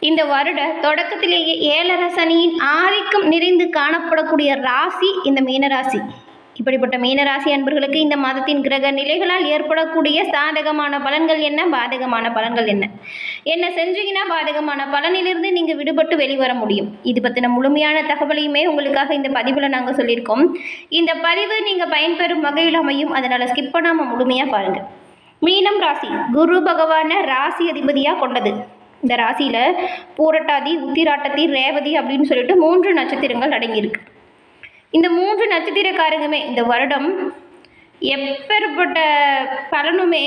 இந்த வருட தொடக்கத்திலேயே ஏழரை சனியின் ஆதிக்கம் நிறைந்து காணப்படக்கூடிய ராசி இந்த மீனராசி. இப்படிப்பட்ட மீனராசி அன்பர்களுக்கு இந்த மாதத்தின் கிரக நிலைகளால் ஏற்படக்கூடிய சாதகமான பலன்கள் என்ன, பாதகமான பலன்கள் என்ன, என்ன செஞ்சீங்கன்னா பாதகமான பலனிலிருந்து நீங்கள் விடுபட்டு வெளிவர முடியும். இது பற்றின முழுமையான தகவலையுமே உங்களுக்காக இந்த பதிவில் நாங்கள் சொல்லியிருக்கோம். இந்த பதிவு நீங்கள் பயன்பெறும் வகையில் அமையும், அதனால் ஸ்கிப் பண்ணாமல் முழுமையாக பாருங்கள். மீனம் ராசி குரு பகவானை ராசி அதிபதியாக கொண்டது. இந்த ராசியில் பூரட்டாதி, உத்திராட்டத்தி, ரேவதி அப்படின்னு சொல்லிட்டு 3 நட்சத்திரங்கள் அடங்கியிருக்கு. இந்த 3 நட்சத்திரக்காரங்களுமே இந்த வருடம் எப்பேற்பட்ட பலனுமே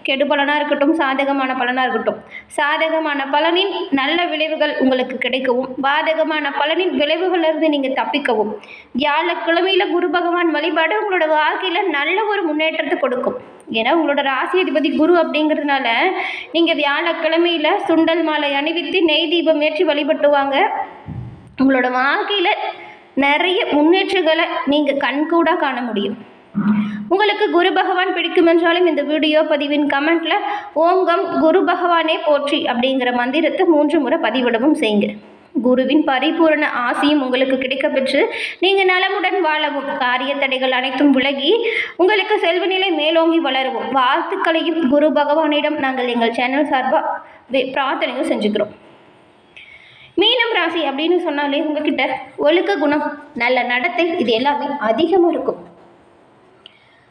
கெடுபலனாக இருக்கட்டும், சாதகமான பலனாக இருக்கட்டும், சாதகமான பலனின் நல்ல விளைவுகள் உங்களுக்கு கிடைக்கவும், பாதகமான பலனின் விளைவுகளிலிருந்து நீங்கள் தப்பிக்கவும் வியாழக்கிழமையில் குரு பகவான் வழிபாடு உங்களோட வாழ்க்கையில் நல்ல ஒரு முன்னேற்றத்தை கொடுக்கும். ஏன்னா உங்களோட ராசி அதிபதி குரு அப்படிங்கிறதுனால நீங்கள் வியாழக்கிழமையில் சுண்டல் மாலை அணிவித்து நெய் தீபம் ஏற்றி வழிபட்டுவாங்க. உங்களோட வாழ்க்கையில் நிறைய முன்னேற்றங்களை நீங்கள் கண்கூடாக காண முடியும். உங்களுக்கு குரு பகவான் பிடிக்கும் என்றாலும் இந்த வீடியோ பதிவின் கமெண்ட்ல ஓங்கம் குரு பகவானே போற்றி அப்படிங்கிற மந்திரத்தை 3 முறை பதிவிடவும் செய்யுங்க. குருவின் பரிபூரண ஆசியும் உங்களுக்கு கிடைக்கப்பெற்று நீங்கள் நலமுடன் வாழவும், காரிய தடைகள் அனைத்தும் விலகி உங்களுக்கு செல்வநிலை மேலோங்கி வளரவும் வாழ்த்துக்களையும் குரு பகவானிடம் நாங்கள் எங்கள் சேனல் சார்பாக பிரார்த்தனையும் செஞ்சுக்கிறோம். மீனம் ராசி அப்படின்னு சொன்னாலே உங்ககிட்ட ஒழுக்க குணம், நல்ல நடத்தை, இது எல்லாமே அதிகமாக இருக்கும்.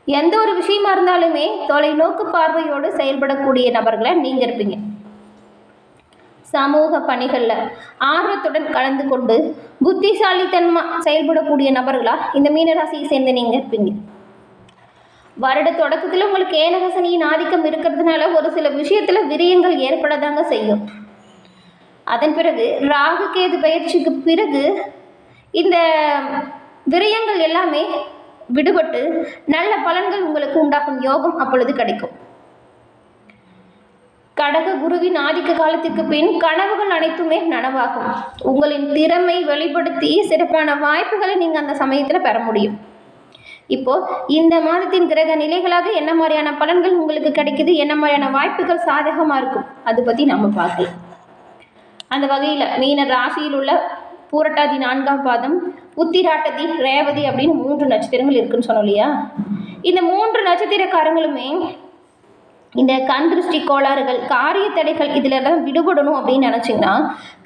எந்த ஒரு விஷயமா இருந்தாலுமே தொலைநோக்கு பார்வையோடு செயல்படக்கூடிய நபர்களை நீங்கள் இருப்பீங்க. சமூக பணிகளில் ஆர்வத்துடன் கலந்து கொண்டு புத்திசாலித்தனமாக செயல்படக்கூடிய நபர்களாக இந்த மீனராசியை சேர்ந்து நீங்கள் இருப்பீங்க. வருட தொடக்கத்தில் உங்களுக்கு ஏழரசனியின் ஆதிக்கம் இருக்கிறதுனால ஒரு சில விஷயத்தில் விரயங்கள் ஏற்படதாங்க செய்யும். அதன் பிறகு ராகு கேது பயிற்சிக்கு பிறகு இந்த விரயங்கள் எல்லாமே விடுபட்டு நல்ல பலன்கள் உங்களுக்கு உண்டாகும் யோகம் அப்பொழுது கிடைக்கும். கடக குருவின் ஆதிக்க காலத்திற்கு பின் கனவுகள் அனைத்துமே நனவாகும். உங்களின் திறமை வெளிப்படுத்தி சிறப்பான வாய்ப்புகளை நீங்கள் அந்த சமயத்தில் பெற முடியும். இப்போ இந்த மாதத்தின் கிரக நிலைகளாக என்ன மாதிரியான பலன்கள் உங்களுக்கு கிடைக்குது, என்ன மாதிரியான வாய்ப்புகள் சாதகமாக இருக்கும், அதை பற்றி நம்ம பார்க்கலாம். அந்த வகையில் மீன ராசியில் உள்ள பூரட்டாதி 4ஆம் பாதம், உத்திராட்டதி, ரேவதி அப்படின்னு 3 நட்சத்திரங்கள் இருக்குன்னு சொன்னோம் இல்லையா. இந்த 3 நட்சத்திரக்காரங்களுமே இந்த கண் திருஷ்டி கோளாறுகள், காரிய தடைகள் இதில் எல்லாம் விடுபடணும் அப்படின்னு நினச்சிங்கன்னா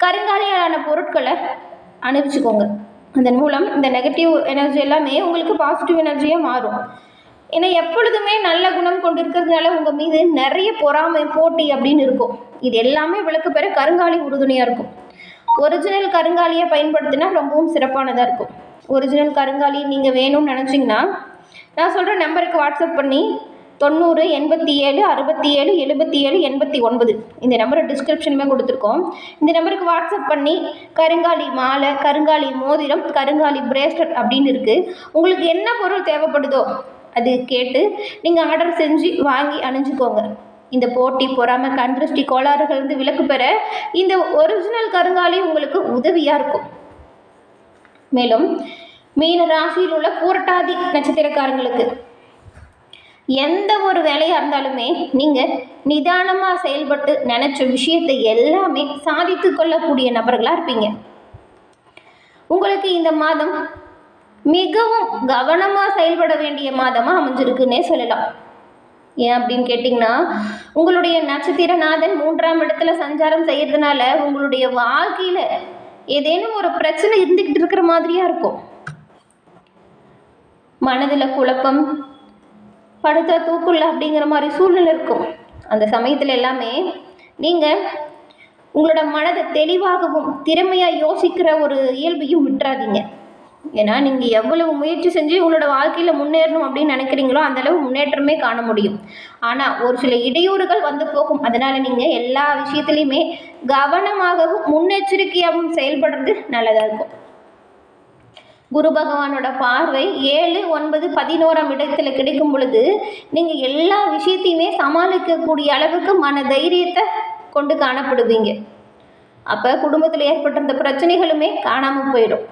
கருங்காலியாலான பொருட்களை அனுபவிச்சுக்கோங்க. அதன் மூலம் இந்த நெகட்டிவ் எனர்ஜி எல்லாமே உங்களுக்கு பாசிட்டிவ் எனர்ஜியாக மாறும். ஏன்னா எப்பொழுதுமே நல்ல குணம் கொண்டு இருக்கிறதுனால உங்கள் மீது நிறைய பொறாமை, போட்டி அப்படின்னு இருக்கும். இது எல்லாமே விளக்கு பெற கருங்காலி உறுதுணையாக இருக்கும். ஒரிஜினல் கருங்காலியை பயன்படுத்தினா ரொம்பவும் சிறப்பானதாக இருக்கும். ஒரிஜினல் கருங்காலி நீங்கள் வேணும்னு நினச்சிங்கன்னா நான் சொல்கிற நம்பருக்கு வாட்ஸ்அப் பண்ணி 90 87 67 77 89 இந்த நம்பரை டிஸ்கிரிப்ஷனுமே கொடுத்துருக்கோம். இந்த நம்பருக்கு வாட்ஸ்அப் பண்ணி கருங்காலி மாலை, கருங்காலி மோதிரம், கருங்காலி பிரேஸ்லெட் அப்படின்னு இருக்குது. உங்களுக்கு என்ன பொருள் தேவைப்படுதோ அது கேட்டு நீங்கள் ஆர்டர் செஞ்சு வாங்கி அணிஞ்சுக்கோங்க. இந்த போட்டி, பொறாமை, கண் திருஷ்டி கோளாறுகள் இருந்து விலக்கு பெற இந்த ஒரிஜினல் கருங்காலி உங்களுக்கு உதவியாக இருக்கும். மேலும் மீன ராசியில் உள்ள பூரட்டாதி நட்சத்திரக்காரங்களுக்கு எந்த ஒரு வேலையாக இருந்தாலுமே நீங்கள் நிதானமாக செயல்பட்டு நினச்ச விஷயத்தை எல்லாமே சாதித்து கொள்ளக்கூடிய நபர்களாக இருப்பீங்க. உங்களுக்கு இந்த மாதம் மிகவும் கவனமாக செயல்பட வேண்டிய மாதமாக அமைஞ்சிருக்குன்னே சொல்லலாம். ஏன் அப்படின்னு கேட்டிங்கன்னா உங்களுடைய நட்சத்திரநாதன் 3ஆம் இடத்துல சஞ்சாரம் செய்யறதுனால உங்களுடைய வாழ்க்கையில் ஏதேனும் ஒரு பிரச்சனை இருந்துக்கிட்டு இருக்கிற மாதிரியாக இருக்கும். மனதில் குழப்பம், படுத்த தூக்குள்ள அப்படிங்கிற மாதிரி சூழ்நிலை இருக்கும். அந்த சமயத்தில் எல்லாமே நீங்கள் உங்களோட மனதை தெளிவாகவும் திறமையாக யோசிக்கிற ஒரு இயல்பையும் விட்டுறாதீங்க. ஏன்னா நீங்கள் எவ்வளவு முயற்சி செஞ்சு உங்களோட வாழ்க்கையில் முன்னேறணும் அப்படின்னு நினைக்கிறீங்களோ அந்தளவு முன்னேற்றமே காண முடியும். ஆனால் ஒரு சில இடையூறுகள் வந்து போகும். அதனால் நீங்கள் எல்லா விஷயத்துலையுமே கவனமாகவும் முன்னெச்சரிக்கையாகவும் செயல்படுறது நல்லதாக இருக்கும். குரு பகவானோட பார்வை 7, 9, 11ஆம் இடத்துல கிடைக்கும் பொழுது நீங்கள் எல்லா விஷயத்தையுமே சமாளிக்கக்கூடிய அளவுக்கு மன தைரியத்தை கொண்டு காணப்படுவீங்க. அப்போ குடும்பத்தில் ஏற்பட்டிருந்த பிரச்சனைகளுமே காணாமல் போயிடும்.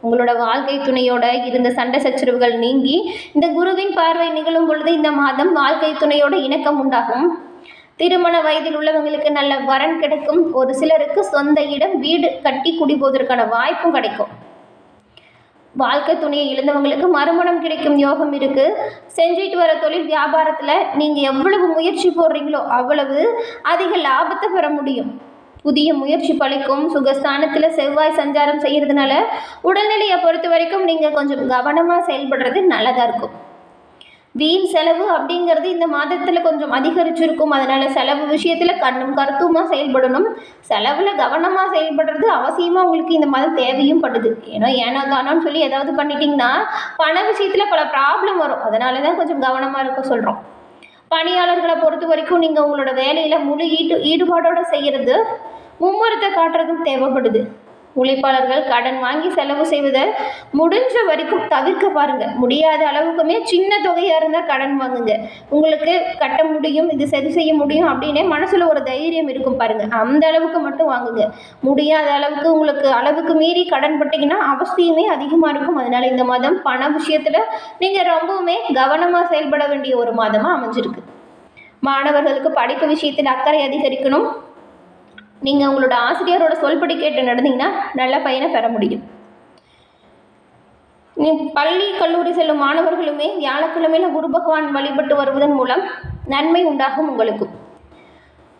உங்களோட வாழ்க்கை துணையோட இருந்த சண்டை சச்சரவுகள் நீங்கி இந்த குருவின் பார்வை நிகழும் பொழுது இந்த மாதம் வாழ்க்கை துணையோட இணக்கம் உண்டாகும். திருமண வயதில் உள்ளவங்களுக்கு நல்ல வரன் கிடைக்கும். ஒரு சிலருக்கு சொந்த இடம் வீடு கட்டி குடிபோவதற்கான வாய்ப்பும் கிடைக்கும். வாழ்க்கை துணையை இழந்தவங்களுக்கு மறுமணம் கிடைக்கும் யோகம் இருக்கு. செஞ்சுட்டு வர தொழில் வியாபாரத்துல நீங்க எவ்வளவு முயற்சி போடுறீங்களோ அவ்வளவு அதிக லாபத்தை பெற முடியும். புதிய முயற்சி பலிக்கும். சுகஸ்தானத்துல செவ்வாய் சஞ்சாரம் செய்யறதுனால உடல்நிலையை பொறுத்த வரைக்கும் நீங்க கொஞ்சம் கவனமா செயல்படுறது நல்லதா இருக்கும். வீண் செலவு அப்படிங்கிறது இந்த மாதத்துல கொஞ்சம் அதிகரிச்சிருக்கும். அதனால செலவு விஷயத்துல கண்ணும் கருத்துமா செயல்படணும். செலவுல கவனமா செயல்படுறது அவசியமா உங்களுக்கு இந்த மாதம் தேவையும் படுது. ஏனோ தானோன்னு சொல்லி ஏதாவது பண்ணிட்டீங்கன்னா பண விஷயத்துல பல ப்ராப்ளம் வரும். அதனாலதான் கொஞ்சம் கவனமா இருக்க சொல்றோம். பணியாளர்களை பொறுத்த வரைக்கும் நீங்க உங்களோட வேலையில முழு ஈடுபாடோட செய்யறது, மும்முரத்தை காட்டுறதும் தேவைப்படுது. உழைப்பாளர்கள் கடன் வாங்கி செலவு செய்வதை முடிஞ்ச வரைக்கும் தவிர்க்க பாருங்க. முடியாத அளவுக்குமே சின்ன தொகையா இருந்தால் கடன் வாங்குங்க. உங்களுக்கு கட்ட முடியும், இது சரி செய்ய முடியும் அப்படின்னே மனசுல ஒரு தைரியம் இருக்கும் பாருங்க. அந்த அளவுக்கு மட்டும் வாங்குங்க. முடியாத அளவுக்கு உங்களுக்கு அளவுக்கு மீறி கடன் பட்டீங்கன்னா அவசியமே அதிகமா இருக்கும். அதனால இந்த மாதம் பண விஷயத்துல நீங்க ரொம்பவுமே கவனமா செயல்பட வேண்டிய ஒரு மாதமா அமைஞ்சிருக்கு. மாணவர்களுக்கு படிப்பு விஷயத்தில் அக்கறை அதிகரிக்கணும். நீங்கள் உங்களோட ஆசிரியரோட சொல்படி கேட்டு நடந்தீங்கன்னா நல்ல பயனை பெற முடியும். பள்ளி கல்லூரி செல்லும் மாணவர்களுமே வியாழக்கிழமையில குரு பகவான் வழிபட்டு வருவதன் மூலம் நன்மை உண்டாகும் உங்களுக்கு.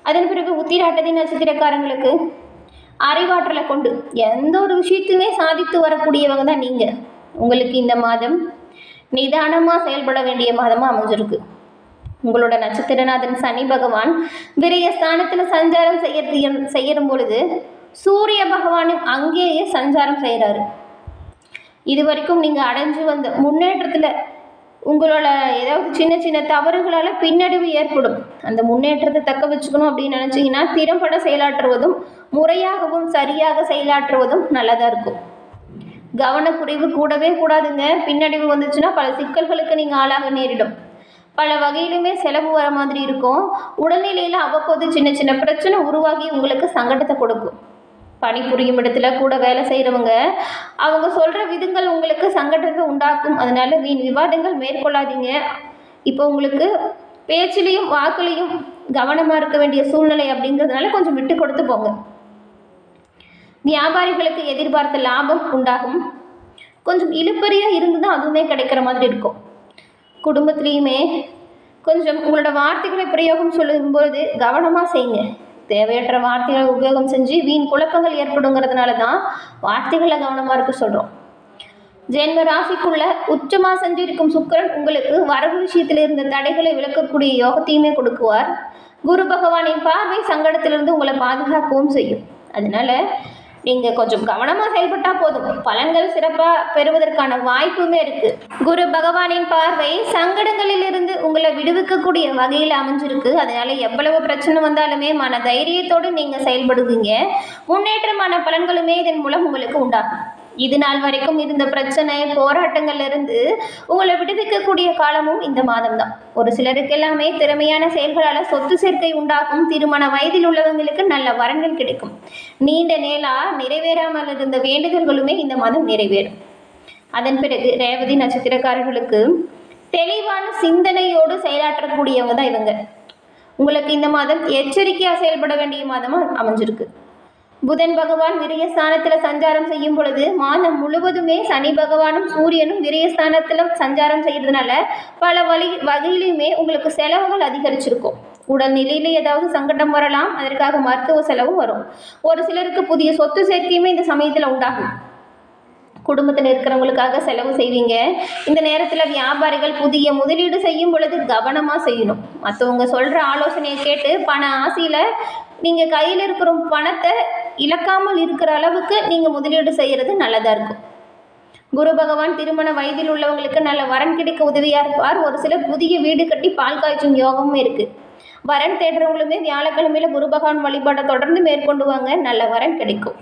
அதன் பிறகு உத்திராட்டதி நட்சத்திரக்காரங்களுக்கு அறிவாற்றலை கொண்டு எந்த ஒரு விஷயத்தையுமே சாதித்து வரக்கூடியவங்க தான் நீங்கள். உங்களுக்கு இந்த மாதம் நிதானமாக செயல்பட வேண்டிய மாதமாக அமைஞ்சிருக்கு. உங்களோட நட்சத்திரநாதன் சனி பகவான் விரயஸ்தானத்தில் சஞ்சாரம் செய்யும் பொழுது சூரிய பகவானும் அங்கேயே சஞ்சாரம் செய்கிறாரு. இது வரைக்கும் நீங்கள் அடைஞ்சு வந்த முன்னேற்றத்தில் உங்களோட ஏதாவது சின்ன சின்ன தவறுகளால் பின்னடைவு ஏற்படும். அந்த முன்னேற்றத்தை தக்க வச்சுக்கணும் அப்படின்னு நினச்சிங்கன்னா திறம்பட செயலாற்றுவதும் முறையாகவும் சரியாக செயலாற்றுவதும் நல்லதாக இருக்கும். கவனக்குறைவு கூடவே கூடாதுங்க. பின்னடைவு வந்துச்சுன்னா பல சிக்கல்களுக்கு நீங்கள் ஆளாக நேரிடும். பல வகையிலுமே செலவு வர மாதிரி இருக்கும். உடல்நிலையில் அவ்வப்போது சின்ன சின்ன பிரச்சனை உருவாகி உங்களுக்கு சங்கடத்தை கொடுக்கும். பணிபுரியும் இடத்துல கூட வேலை செய்கிறவங்க அவங்க சொல்கிற விதங்கள் உங்களுக்கு சங்கடத்தை உண்டாக்கும். அதனால வீண் விவாதங்கள் மேற்கொள்ளாதீங்க. இப்போ உங்களுக்கு பேச்சிலையும் வாக்குலையும் கவனமாக இருக்க வேண்டிய சூழ்நிலை அப்படிங்கிறதுனால கொஞ்சம் விட்டு கொடுத்து போங்க. வியாபாரிகளுக்கு எதிர்பார்த்த லாபம் உண்டாகும். கொஞ்சம் இழுப்பறியாக இருந்து தான் அதுவுமே கிடைக்கிற மாதிரி இருக்கும். குடும்பத்துலேயுமே கொஞ்சம் உங்களோட வார்த்தைகளை பிரயோகம் சொல்லும்போது கவனமாக செய்யுங்க. தேவையற்ற வார்த்தைகளை உபயோகம் செஞ்சு வீண் குழப்பங்கள் ஏற்படுங்கிறதுனால தான் வார்த்தைகளை கவனமாக இருக்க சொல்கிறோம். ஜென்ம ராசிக்குள்ள உச்சமாக செஞ்சிருக்கும் சுக்கிரன் உங்களுக்கு வரவு விஷயத்தில் இருந்த தடைகளை விளக்கக்கூடிய யோகத்தையுமே கொடுக்குவார். குரு பகவானின் பார்வை சங்கடத்திலிருந்து உங்களை பாதுகாக்கவும் செய்யும். அதனால நீங்கள் கொஞ்சம் கவனமாக செயல்பட்டால் போதும். பலன்கள் சிறப்பாக பெறுவதற்கான வாய்ப்புமே இருக்குது. குரு பகவானின் பார்வை சங்கடங்களிலிருந்து உங்களை விடுவிக்கக்கூடிய வகையில் அமைஞ்சிருக்கு. அதனால எவ்வளவு பிரச்சனை வந்தாலுமே மன தைரியத்தோடு நீங்கள் செயல்படுவீங்க. முன்னேற்றமான பலன்களுமே இதன் மூலம் உங்களுக்கு உண்டாகும். இது நாள் வரைக்கும் இருந்த பிரச்சனை போராட்டங்கள்ல இருந்து உங்களை விடுவிக்கக்கூடிய காலமும் இந்த மாதம் தான். ஒரு சிலருக்கு எல்லாமே திறமையான செயல்களால் சொத்து சேர்க்கை உண்டாகும். திருமண வயதில் உள்ளவங்களுக்கு நல்ல வரன்கள் கிடைக்கும். நீண்ட நேரா நிறைவேறாமல் இருந்த வேண்டுதல்களுமே இந்த மாதம் நிறைவேறும். அதன் பிறகு ரேவதி நட்சத்திரக்காரர்களுக்கு தெளிவான சிந்தனையோடு செயலாற்றக்கூடியவங்க தான் இவங்க. உங்களுக்கு இந்த மாதம் எச்சரிக்கையாக செயல்பட வேண்டிய மாதமாக அமைஞ்சிருக்கு. புதன் பகவான் விரயஸ்தானத்தில் சஞ்சாரம் செய்யும் பொழுது மாதம் முழுவதுமே சனி பகவானும் சூரியனும் விரயஸ்தானத்தில் சஞ்சாரம் செய்யறதுனால பல வகையிலுமே உங்களுக்கு செலவுகள் அதிகரிச்சிருக்கும். உடல்நிலையில் ஏதாவது சங்கடம் வரலாம். அதற்காக மருத்துவ செலவும் வரும். ஒரு சிலருக்கு புதிய சொத்து சேர்க்கையுமே இந்த சமயத்தில் உண்டாகும். குடும்பத்தில் இருக்கிறவங்களுக்காக செலவு செய்வீங்க. இந்த நேரத்தில் வியாபாரிகள் புதிய முதலீடு செய்யும் பொழுது கவனமாக செய்யணும். மற்றவங்க சொல்கிற ஆலோசனையை கேட்டு பண ஆசையில் நீங்கள் கையில் இருக்கிற பணத்தை இழக்காமல் இருக்கிற அளவுக்கு நீங்கள் முதலீடு செய்கிறது நல்லதாக இருக்கும். குரு பகவான் திருமண வயதில் உள்ளவங்களுக்கு நல்ல வரன் கிடைக்க உதவியாக இருப்பார். ஒரு சிலர் புதிய வீடு கட்டி பால் காய்ச்சும் யோகமும் இருக்குது. வரன் தேடுறவங்களுமே வியாழக்கிழமையில குரு பகவான் வழிபாட்டை தொடர்ந்து மேற்கொண்டு வாங்க. நல்ல வரன் கிடைக்கும்.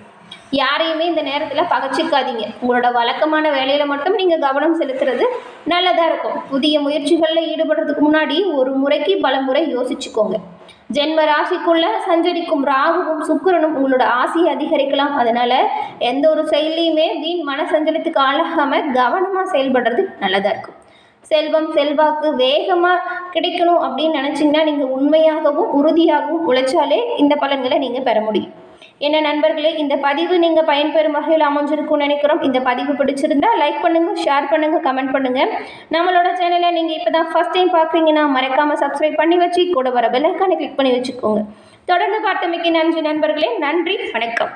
யாரையுமே இந்த நேரத்தில் பகச்சிக்காதீங்க. உங்களோட வழக்கமான வேலையில் மட்டும் நீங்கள் கவனம் செலுத்துறது நல்லதாக இருக்கும். புதிய முயற்சிகளில் ஈடுபடுறதுக்கு முன்னாடி ஒரு முறைக்கு பல முறை யோசிச்சுக்கோங்க. ஜென்ம ராசிக்குள்ள சஞ்சரிக்கும் ராகுவும் சுக்கிரனும் உங்களோட ஆசையை அதிகரிக்கலாம். அதனால எந்த ஒரு செயலையுமே வீண் மன சஞ்சலத்துக்கு ஆளாகாமல் கவனமாக செயல்படுறது நல்லதாக இருக்கும். செல்வம் செல்வாக்கு வேகமாக கிடைக்கணும் அப்படின்னு நினச்சிங்கன்னா நீங்கள் உண்மையாகவும் உறுதியாகவும் உழைச்சாலே இந்த பலன்களை நீங்கள் பெற முடியும். என்ன நண்பர்களே, இந்த பதிவு நீங்கள் பயன்பெறும் வகையில் அமைஞ்சிருக்கும்னு நினைக்கிறோம். இந்த பதிவு பிடிச்சிருந்தா லைக் பண்ணுங்கள், ஷேர் பண்ணுங்கள், கமெண்ட் பண்ணுங்கள். நம்மளோட சேனலை நீங்கள் இப்போ தான் ஃபஸ்ட் டைம் பார்க்குறீங்கன்னா மறக்காமல் சப்ஸ்கிரைப் பண்ணி வச்சு கூட வர பெல் ஐக்கானை கிளிக் பண்ணி வச்சுக்கோங்க. தொடர்ந்து பார்த்தமைக்கு நன்றி நண்பர்களே. நன்றி, வணக்கம்.